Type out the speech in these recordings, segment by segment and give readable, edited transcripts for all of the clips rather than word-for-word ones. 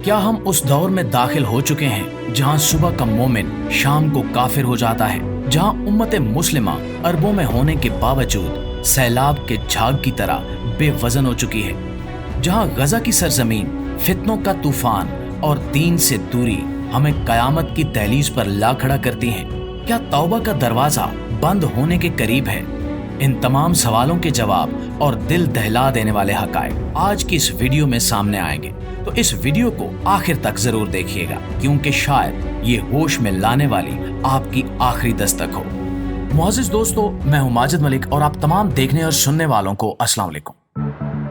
क्या हम उस दौर में दाखिल हो चुके हैं जहां सुबह का मोमिन शाम को काफिर हो जाता है, जहां उम्मत मुस्लिमा अरबों में होने के बावजूद सैलाब के झाग की तरह बेवजन हो चुकी है, जहां गजा की सरजमीन फितनों का तूफान और दीन से दूरी हमें कयामत की दहलीज पर ला खड़ा करती है? क्या तौबा का दरवाजा बंद होने के करीब है? इन तमाम सवालों के जवाब और दिल दहला देने वाले हकायक आज की इस वीडियो में सामने आएंगे, तो इस वीडियो को आखिर तक जरूर देखिएगा, क्योंकि शायद ये होश में लाने वाली आपकी आखिरी दस्तक हो। मुअज़्ज़िज़ दोस्तों, मैं हूं माजिद मलिक और आप तमाम देखने और सुनने वालों को अस्सलाम वालेकुम।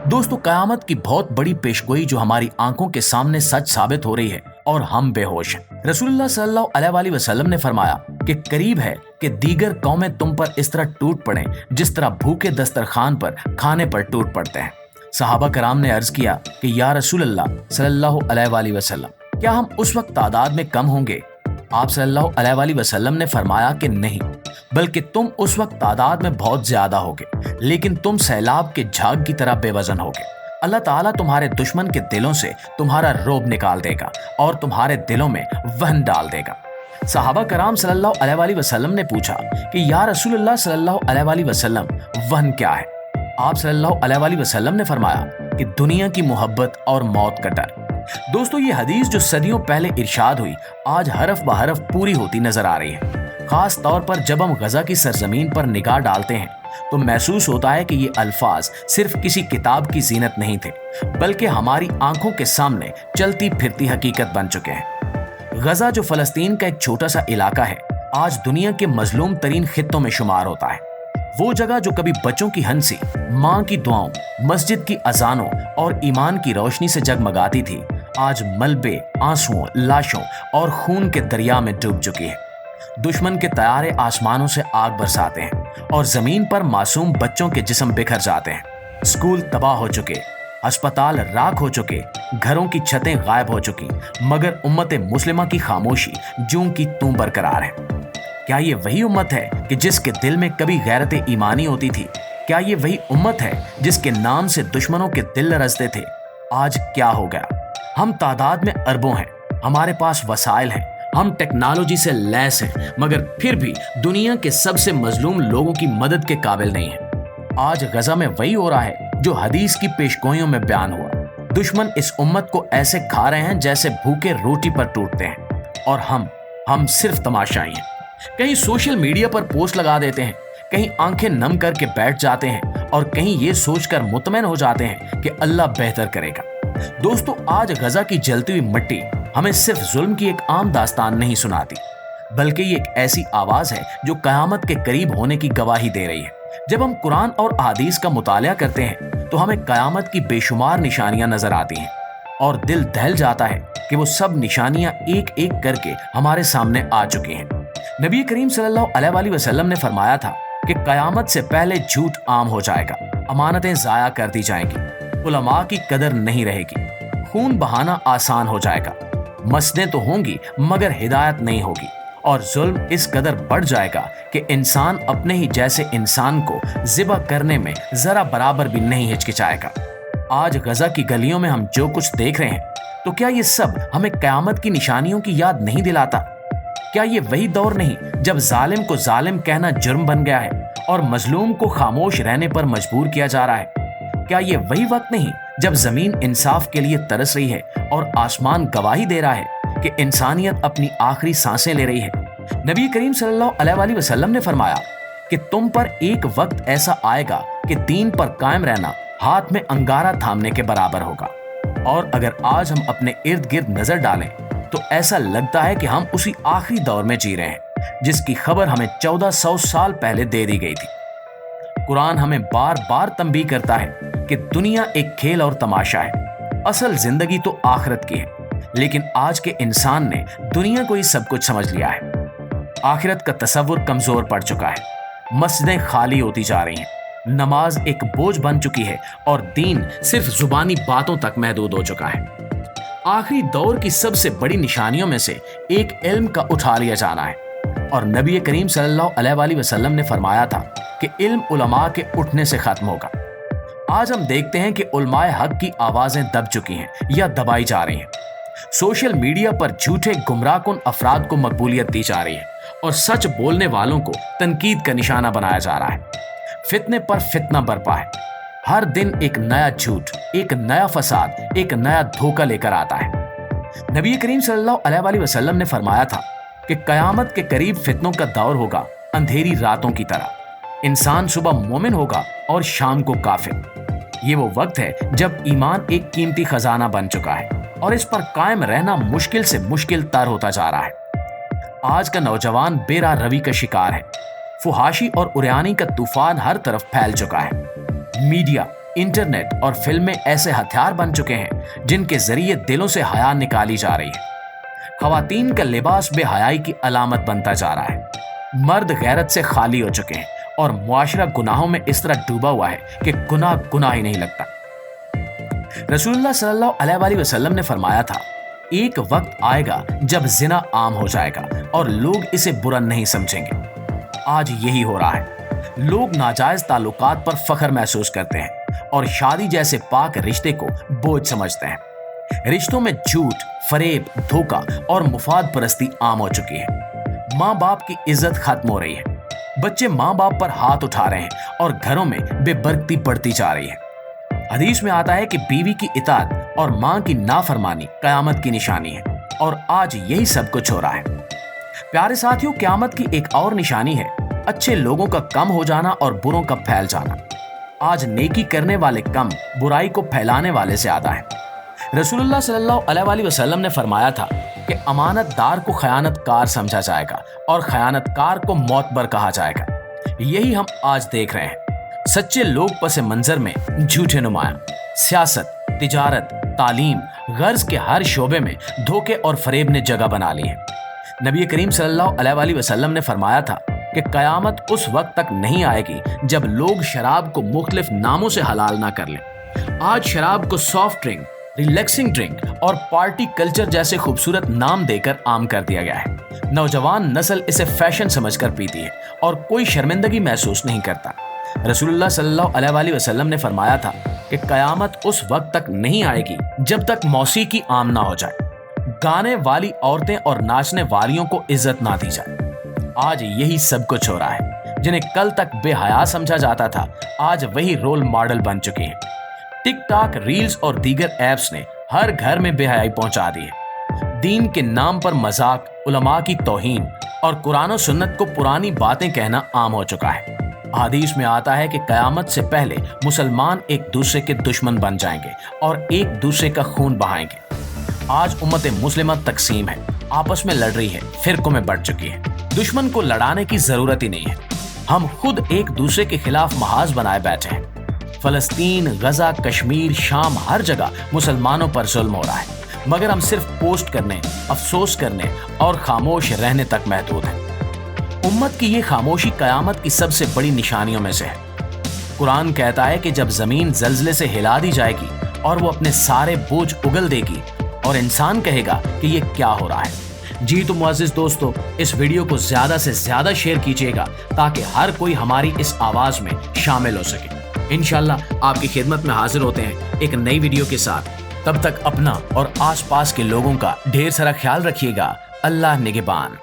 दोस्तों, कयामत की बहुत बड़ी पेशगोई जो हमारी आंखों के सामने सच साबित हो रही है और हम बेहोश हैं। रसूलुल्लाह सल्लल्लाहु अलैहि वसल्लम ने फरमाया कि करीब है कि दीगर कौमें तुम पर इस तरह टूट पड़ें जिस तरह भूखे दस्तरखान पर खाने पर टूट पड़ते हैं। सहाबा कराम ने अर्ज किया कि या रसूलल्लाह सल्लल्लाहु अलैहि वसल्लम, क्या हम उस वक्त तादाद में कम होंगे? आप सल्लल्लाहु अलैहि वसल्लम ने फरमाया कि नहीं, बल्कि तुम उस वक्त तादाद में बहुत ज्यादा होगे, लेकिन तुम सैलाब के झाग की तरह बेवजन होगे। अल्लाह ताला तुम्हारे दुश्मन के दिलों से तुम्हारा रोब निकाल देगा और तुम्हारे दिलों में वहन डाल देगा। सहाबा कराम सल्लल्लाहु अलैहि वसल्लम ने पूछा कि या रसूलल्लाह सल्लल्लाहु अलैहि वसल्लम, वहन क्या है? आप सल्लल्लाहु अलैहि वसल्लम ने फरमाया कि दुनिया की मोहब्बत और मौत का डर। दोस्तों, ये हदीस जो सदियों पहले इरशाद हुई आज हरफ ब हरफ पूरी होती नजर आ रही है। खास तौर पर जब हम गजा की सरजमीन पर निगाह डालते हैं तो महसूस होता है कि ये अल्फाज सिर्फ किसी किताब की जीनत नहीं थे, बल्कि हमारी आंखों के सामने चलती फिरती हकीकत बन चुके हैं। गजा जो फलस्तीन का एक छोटा सा इलाका है, आज दुनिया के मजलूम तरीन खित्तों में शुमार होता है। वो जगह जो कभी बच्चों की हंसी, माँ की दुआओं, मस्जिद की अजानों और ईमान की रोशनी से जगमगाती थी, आज मलबे, आंसुओं, लाशों और खून के दरिया में डूब चुकी है। दुश्मन के तैयारे आसमानों से आग बरसाते हैं और जमीन पर मासूम बच्चों के जिस्म बिखर जाते हैं। स्कूल तबाह हो चुके, अस्पताल राख हो चुके, घरों की छतें गायब हो चुकी, मगर उम्मत मुस्लिमा की खामोशी जूं की तूं बरकरार है। क्या ये वही उम्मत है कि जिसके दिल में कभी गैरत ईमानी होती थी? क्या ये वही उम्मत है जिसके नाम से दुश्मनों के दिल लरजते थे? आज क्या हो गया? हम तादाद में अरबों हैं, हमारे पास वसाइल हैं, हम टेक्नोलॉजी से लैस हैं, मगर फिर भी दुनिया के सबसे मजलूम लोगों की मदद के काबिल नहीं हैं। आज गजा में वही हो रहा है जो हदीस की पेशगोइयों में बयान हुआ। दुश्मन इस उम्मत को ऐसे खा रहे हैं जैसे भूखे रोटी पर टूटते हैं, और हम सिर्फ तमाशाई हैं। कहीं सोशल मीडिया पर पोस्ट लगा देते हैं, कहीं आंखें नम करके बैठ जाते हैं और कहीं ये सोचकर मुतमैन हो जाते हैं कि अल्लाह बेहतर करेगा। दोस्तों, आज गजा की जलती हुई मिट्टी हमें सिर्फ जुल्म की एक आम दास्तान नहीं सुनाती, बल्कि ये एक ऐसी आवाज है जो कयामत के करीब होने की गवाही दे रही है। जब हम कुरान और अहादीस का मुतालिया करते हैं तो हमें कयामत की बेशुमार निशानियां नजर आती हैं और दिल दहल जाता है कि वो सब निशानियां एक एक करके हमारे सामने आ चुकी हैं। नबी करीम सल्लल्लाहु अलैहि वसल्लम ने फरमाया था कि कयामत से पहले झूठ आम हो जाएगा, अमानतें जाया कर दी जाएंगी, उलमा की कदर नहीं रहेगी, खून बहाना आसान हो जाएगा, मस्जिदें तो होंगी मगर हिदायत नहीं होगी, और जुल्म इस कदर बढ़ जाएगा कि इंसान अपने ही जैसे इंसान को ज़िबा करने में जरा बराबर भी नहीं हिचकिचाएगा। आज गजा की गलियों में हम जो कुछ देख रहे हैं, तो क्या ये सब हमें कयामत की निशानियों की याद नहीं दिलाता? क्या ये वही दौर नहीं जब जालिम को जालिम कहना जुर्म बन गया है और मजलूम को खामोश रहने पर मजबूर किया जा रहा है? क्या ये वही वक्त नहीं जब जमीन इंसाफ के लिए तरस रही है और आसमान गवाही दे रहा है कि इंसानियत अपनी आखिरी सांसें ले रही है? नबी करीम सल्लल्लाहु अलैहि वसल्लम ने फरमाया कि तुम पर एक वक्त ऐसा आएगा कि दीन पर कायम रहना हाथ में अंगारा थामने के बराबर होगा। और अगर आज हम अपने इर्द गिर्द नजर डालें तो ऐसा लगता है कि हम उसी आखिरी दौर में जी रहे हैं जिसकी खबर हमें 1400 साल पहले दे दी गई थी। कुरान हमें बार बार तंबीह करता है कि दुनिया एक खेल और तमाशा है, असल जिंदगी तो आखिरत की है, लेकिन आज के इंसान ने दुनिया को ही सब कुछ समझ लिया है। आखिरत का तसव्वुर कमजोर पड़ चुका है, मस्जिदें खाली होती जा रही हैं, नमाज एक बोझ बन चुकी है और दीन सिर्फ जुबानी बातों तक महदूद हो चुका है। आखिरी दौर की सबसे बड़ी निशानियों में से एक इल्म का उठा लिया जाना है, और नबी करीम सल्लल्लाहु अलैहि वसल्लम ने फरमाया था कि इल्म उलमा के उठने से खत्म होगा। आज हम देखते हैं कि उलमाए हक की आवाजें दब चुकी हैं या दबाई जा रही हैं। सोशल मीडिया पर झूठे गुमराह कुन अफराद को मकबूलियत दी जा रही है और सच बोलने वालों को तनकीद का निशाना बनाया जा रहा है। फितने पर फितना बरपा है। हर दिन एक नया झूठ, एक नया फसाद, एक नया धोखा लेकर आता है। नबी करीम सल्लल्लाहु अलैहि वसल्लम ने फरमाया था कि कयामत के करीब फितनों का दौर होगा अंधेरी रातों की तरह। इंसान सुबह मोमिन होगा और शाम को काफिर। ये वो वक्त है जब ईमान एक कीमती खजाना बन चुका है और इस पर कायम रहना मुश्किल से मुश्किल तर होता जा रहा है। आज का नौजवान बेराह रवि का शिकार है। फुहाशी और उरियानी का तूफान हर तरफ फैल चुका है। मीडिया, इंटरनेट और फिल्में ऐसे हथियार बन चुके हैं जिनके जरिए दिलों से हया निकाली जा रही है। खवातीन का लिबास बेहयाई की अलामत बनता जा रहा है। मर्द गैरत से खाली हो चुके हैं और मुआशरा गुनाहों में इस तरह डूबा हुआ है कि गुनाह गुनाह ही नहीं लगता। रसूलुल्लाह सल्लल्लाहु अलैहि वसल्लम ने फरमाया था, एक वक्त आएगा जब जिना आम हो जाएगा और लोग इसे बुरा नहीं समझेंगे। आज यही हो रहा है। लोग नाजायज ताल्लुकात पर फख्र महसूस करते हैं और शादी जैसे पाक रिश्ते को बोझ समझते हैं। रिश्तों में झूठ, फरेब, धोखा और मुफाद परस्ती आम हो चुकी है। माँ बाप की इज्जत खत्म हो रही है। बच्चे माँ बाप पर हाथ उठा रहे हैं और घरों में बेबरकती बढ़ती जा रही है। हदीस में आता है कि बीवी की इताअत और माँ की नाफरमानी क़यामत की निशानी है और आज यही सब कुछ हो रहा है। प्यारे साथियों, क़यामत की एक और निशानी है अच्छे लोगों का कम हो जाना और बुरों का फैल जाना। आज नेकी करने वाले कम, बुराई को फैलाने वाले ज्यादा हैं। रसूलुल्लाह सल्लल्लाहु अलैहि वसल्लम ने फरमाया था कि अमानतदार को खयानतकार समझा जाएगा और खयानतकार को मौतबर कहा जाएगा। यही हम आज देख रहे हैं। सच्चे लोग पस मंजर में झूठे नुमाया। सियासत, तिजारत, तालीम, गर्ज के हर शोबे में धोखे और फरेब ने जगह बना ली है। नबी करीम सल्लल्लाहु अलैहि वसल्लम ने फरमाया था कि कयामत उस वक्त तक नहीं आएगी जब लोग शराब को मुख्तलिफ नामों से हलाल ना कर लें। आज शराब को सॉफ्ट ड्रिंक, रिलैक्सिंग ड्रिंक और पार्टी कल्चर जैसे खूबसूरत नाम देकर आम कर दिया गया है। नौजवान नस्ल इसे फैशन समझकर पीती है और कोई शर्मिंदगी महसूस नहीं करता। रसूलुल्लाह सल्लल्लाहु अलैहि वसल्लम ने फरमाया था कि कयामत उस वक्त तक नहीं आएगी जब तक मौसीकी आम ना हो जाए, गाने वाली औरतें और नाचने वालियों को इज्जत ना दी जाए। आज यही सब कुछ हो रहा है। जिन्हें कल तक बेहया समझा जाता था, आज वही रोल मॉडल बन चुके हैं। टिकटॉक, रील्स और दीगर ऐप्स ने हर घर में बेहयाई पहुंचा दी है। दीन के नाम पर मजाक, उलमा की तौहीन और कुरान और सुन्नत को पुरानी बातें कहना आम हो चुका है। हदीस में आता है कि कयामत से पहले मुसलमान एक दूसरे के दुश्मन बन जाएंगे और एक दूसरे का खून बहाएंगे। आज उम्मत मुस्लिमा तकसीम है, आपस में लड़ रही है, फिरकों में बढ़ चुकी है। दुश्मन को लड़ाने की जरूरत ही नहीं है। हम खुद एक दूसरे के खिलाफ महाज बनाए बैठे हैं। फलस्तीन, गजा, कश्मीर, शाम, हर जगह मुसलमानों पर जुल्म हो रहा है, मगर हम सिर्फ पोस्ट करने, अफसोस करने और खामोश रहने तक महदूद हैं। उम्मत की ये खामोशी कयामत की सबसे बड़ी निशानियों में से है। कुरान कहता है कि जब जमीन जल्जले से हिला दी जाएगी और वो अपने सारे बोझ उगल देगी और इंसान कहेगा कि ये क्या हो रहा है। जी तो मुअज़्ज़िज़ दोस्तों, इस वीडियो को ज्यादा से ज्यादा शेयर कीजिएगा ताकि हर कोई हमारी इस आवाज में शामिल हो सके। इंशाल्लाह आपकी खिदमत में हाजिर होते हैं एक नई वीडियो के साथ। तब तक अपना और आसपास के लोगों का ढेर सारा ख्याल रखिएगा। अल्लाह निगहबान।